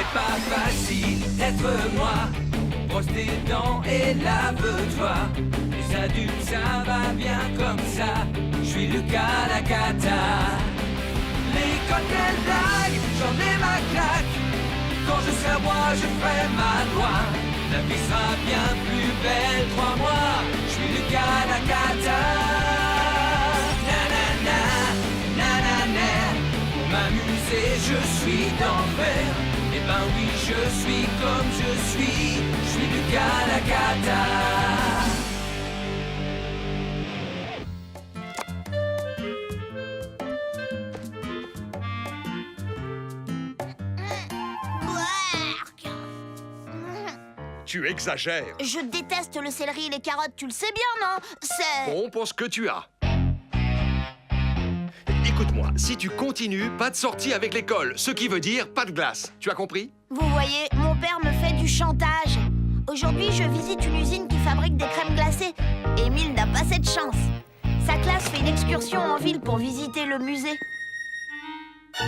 n'est pas facile d'être moi. Brosse tes dents et lave-toi. Les adultes, ça va bien comme ça. Je suis Lucas Lacata. L'école, quelle blague, j'en ai ma claque. Quand je serai roi, je ferai ma loi. La vie sera bien plus belle, crois-moi. Je suis Lucas Lacata. Nanana, nanana. Pour m'amuser, je suis d'enfer. Eh ben oui, je suis comme je suis Lucas Lacata. Tu exagères. Je déteste le céleri et les carottes, tu le sais bien, non? C'est... Bon, pour ce que tu as. Écoute-moi, si tu continues, pas de sortie avec l'école, ce qui veut dire pas de glace. Tu as compris? Vous voyez, mon père me fait du chantage. Aujourd'hui, je visite une usine qui fabrique des crèmes glacées. Émile n'a pas cette chance. Sa classe fait une excursion en ville pour visiter le musée. Oh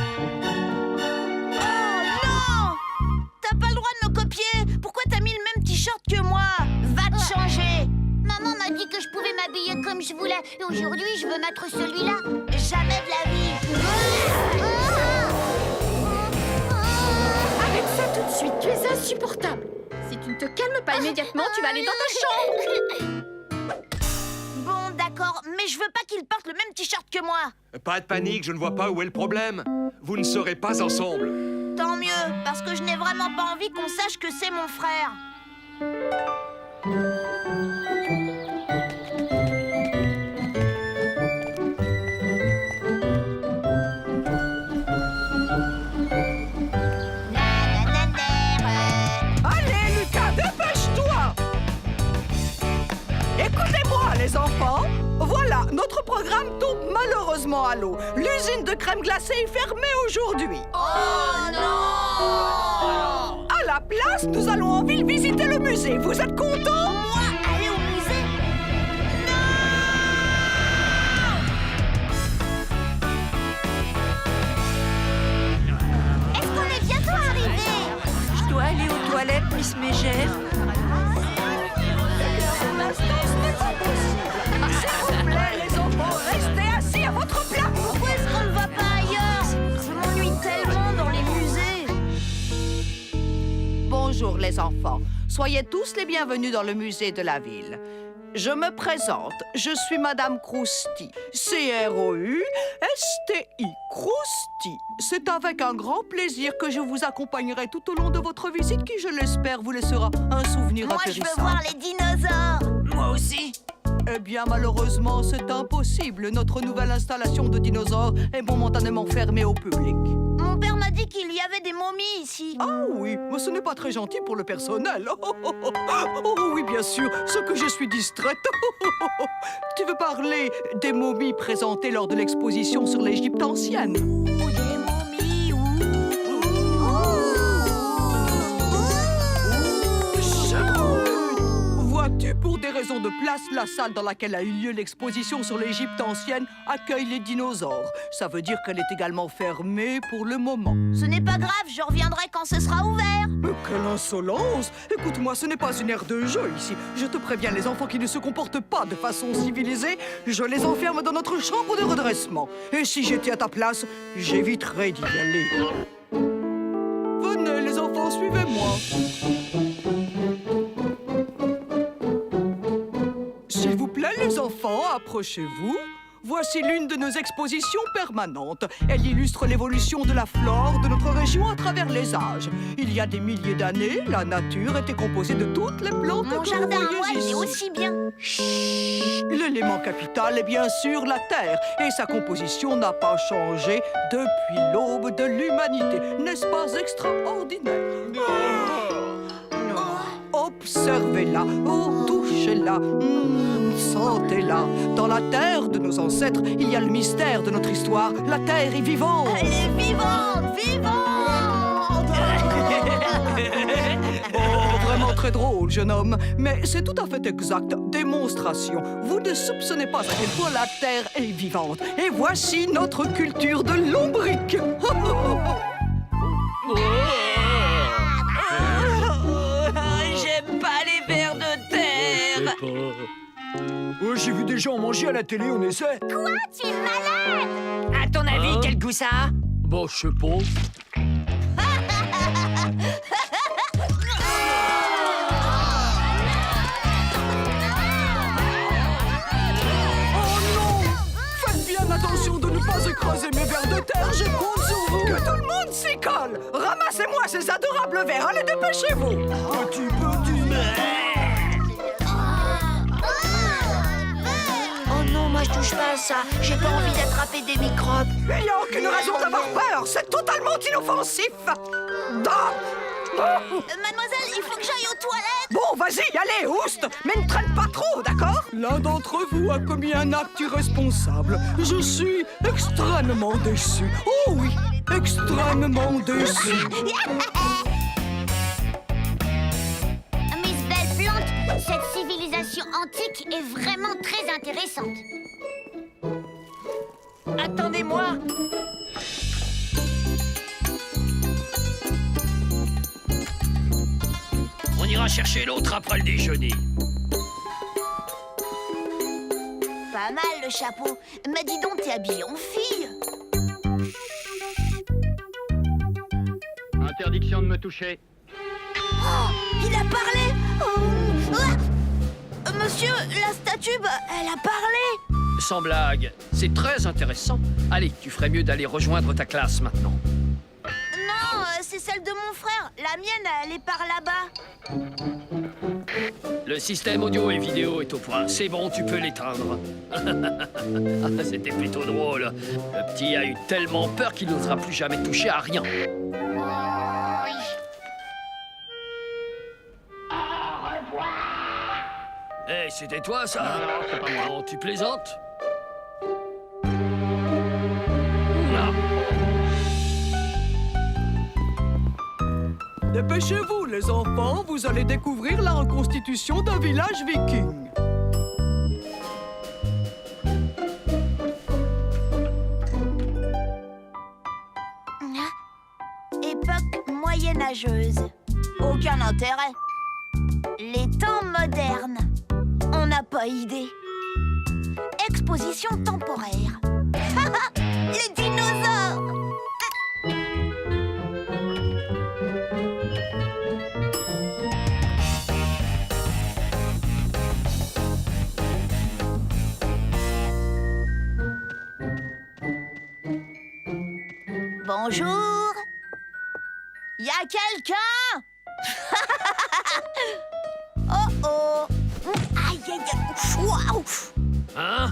non! T'as pas le droit de me copier! Pourquoi t'as mis le même t-shirt que moi? Va te changer! Maman m'a dit que je pouvais m'habiller comme je voulais. Et aujourd'hui, je veux mettre celui-là. Jamais de la vie! Arrête ça tout de suite, tu es insupportable. Si tu ne te calmes pas immédiatement, tu vas aller dans ta chambre. Bon, d'accord, mais je veux pas qu'il porte le même t-shirt que moi. Pas de panique, je ne vois pas où est le problème. Vous ne serez pas ensemble. Tant mieux, parce que je n'ai vraiment pas envie qu'on sache que c'est mon frère. Allez, Lucas, dépêche-toi! Écoutez-moi, les enfants. Voilà, notre programme tombe malheureusement à l'eau. L'usine de crème glacée est fermée aujourd'hui. Oh non! À la place, nous allons en ville visiter le musée. Vous êtes contents? Moi, aller au musée? Est-ce qu'on est bientôt arrivé? Je dois aller aux toilettes, Miss Mégère. S'il vous plaît, les enfants, restez assis à votre place. Pourquoi est-ce qu'on ne va pas ailleurs? Je m'ennuie tellement dans les musées. Bonjour les enfants, soyez tous les bienvenus dans le musée de la ville. Je me présente, je suis Madame Crousty, C-R-O-U-S-T-I, Crousty. C'est avec un grand plaisir que je vous accompagnerai tout au long de votre visite qui, je l'espère, vous laissera un souvenir Moi, je atterrissant. veux voir les dinosaures. Moi aussi. Eh bien, malheureusement, c'est impossible. Notre nouvelle installation de dinosaures est momentanément fermée au public. Mon père m'a dit qu'il y avait des momies ici. Ah oui, mais ce n'est pas très gentil pour le personnel. Oh oui, bien sûr, ce que je suis distraite. Tu veux parler des momies présentées lors de l'exposition sur l'Égypte ancienne? Ou des momies, Vois-tu, pour des raisons de place, la salle dans laquelle a eu lieu l'exposition sur l'Égypte ancienne accueille les dinosaures. Ça veut dire qu'elle est également fermée pour le moment. Ce n'est pas grave, je reviendrai quand ce sera ouvert. Mais quelle insolence! Écoute-moi, ce n'est pas une aire de jeu ici. Je te préviens, les enfants qui ne se comportent pas de façon civilisée, je les enferme dans notre chambre de redressement. Et si j'étais à ta place, j'éviterais d'y aller. Venez, les enfants, suivez-moi. S'il vous plaît, les enfants, approchez-vous. Voici l'une de nos expositions permanentes. Elle illustre l'évolution de la flore de notre région à travers les âges. Il y a des milliers d'années, la nature était composée de toutes les plantes Mon que jardin vous à moi, voyez il est ici. aussi bien. Chut. L'élément capital est bien sûr la Terre, et sa composition n'a pas changé depuis l'aube de l'humanité. N'est-ce pas extraordinaire? Observez-la, oh, touchez-la, sentez-la. Dans la terre de nos ancêtres, il y a le mystère de notre histoire. La terre est vivante. Elle est vivante, vivante. Oh, vraiment très drôle, jeune homme. Mais c'est tout à fait exact. Démonstration. Vous ne soupçonnez pas à quel point la terre est vivante. Et voici notre culture de lombric. déjà en manger à la télé, on essaie. Quoi? Tu es malade? À ton avis, quel goût ça a? Bon, je sais pas. Oh non! Faites bien attention de ne pas écraser mes vers de terre, je compte sur vous! Que tout le monde s'y colle! Ramassez-moi ces adorables vers, allez, dépêchez-vous! Petit. Oh non, moi je touche pas à ça. J'ai pas envie d'attraper des microbes. Il n'y a aucune raison d'avoir peur, c'est totalement inoffensif! Mademoiselle, il faut que j'aille aux toilettes. Bon, vas-y, allez, ouste, mais ne traîne pas trop, d'accord? L'un d'entre vous a commis un acte irresponsable. Je suis extrêmement déçu. Oh oui, extrêmement déçu. Miss Belle Plante, cette civilisation antique est vraiment très intéressante. Attendez-moi. On ira chercher l'autre après le déjeuner. Pas mal le chapeau. Mais dis donc, t'es habillée en fille. Interdiction de me toucher. Oh, il a parlé. Monsieur, la statue, elle a parlé. Sans blague, c'est très intéressant. Allez, tu ferais mieux d'aller rejoindre ta classe maintenant. Non, c'est celle de mon frère. La mienne, elle est par là-bas. Le système audio et vidéo est au point. C'est bon, tu peux l'éteindre. C'était plutôt drôle. Le petit a eu tellement peur qu'il n'osera plus jamais toucher à rien. Hé, c'était toi, ça? Non, c'est pas moi. Non, tu plaisantes? Dépêchez-vous, les enfants, vous allez découvrir la reconstitution d'un village viking. Époque moyenâgeuse. Aucun intérêt. Les temps modernes. On n'a pas idée. Exposition temporaire. Les dinosaures! Bonjour. Y a quelqu'un? Oh oh. Aïe aïe aïe. Waouh. Hein?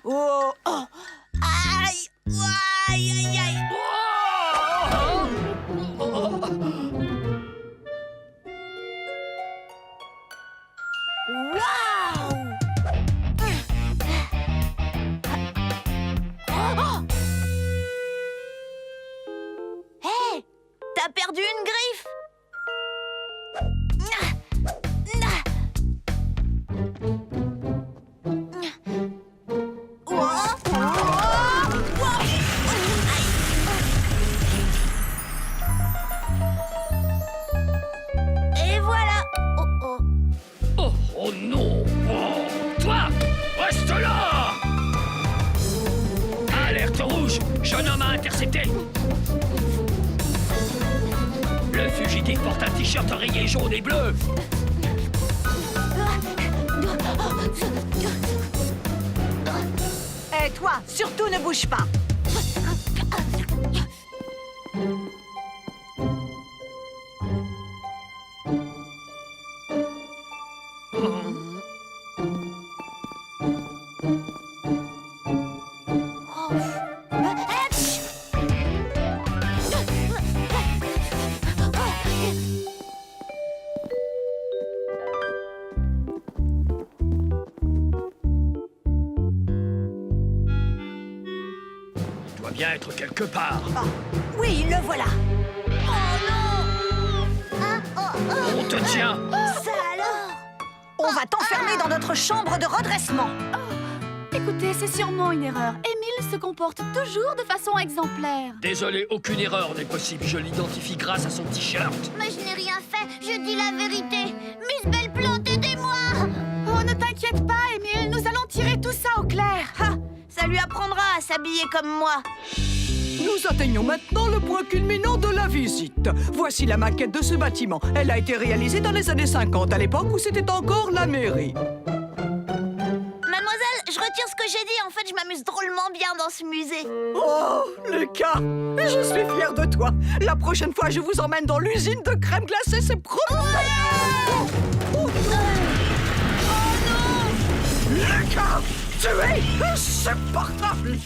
Oh oh. Aïe. Aïe aïe aïe. Waouh. Hé, t'as perdu une griffe. Et voilà. Oh oh. Oh, oh non! Oh, toi! Reste là! Alerte rouge! Jeune homme à intercepter! Le fugitif porte un t-shirt rayé jaune et bleu! Et toi, surtout ne bouge pas. Il doit bien être quelque part. Ah, oui, le voilà. On te tient! Ça alors? On va t'enfermer dans notre chambre de redressement. Écoutez, c'est sûrement une erreur. Émile se comporte toujours de façon exemplaire. Désolé, aucune erreur n'est possible. Je l'identifie grâce à son t-shirt. Mais je n'ai rien fait, je dis la vérité. Miss Belle Plante, aidez-moi! Oh, ne t'inquiète pas, Émile, nous allons tirer tout ça au clair. Ha! Ça lui apprendra à s'habiller comme moi. Nous atteignons maintenant le point culminant de la visite. Voici la maquette de ce bâtiment. Elle a été réalisée dans les années 50, à l'époque où c'était encore la mairie. Mademoiselle, je retire ce que j'ai dit. En fait, je m'amuse drôlement bien dans ce musée. Oh, Lucas, je suis fière de toi. La prochaine fois, je vous emmène dans l'usine de crème glacée, c'est promis. Oh non! Lucas, tu es insupportable.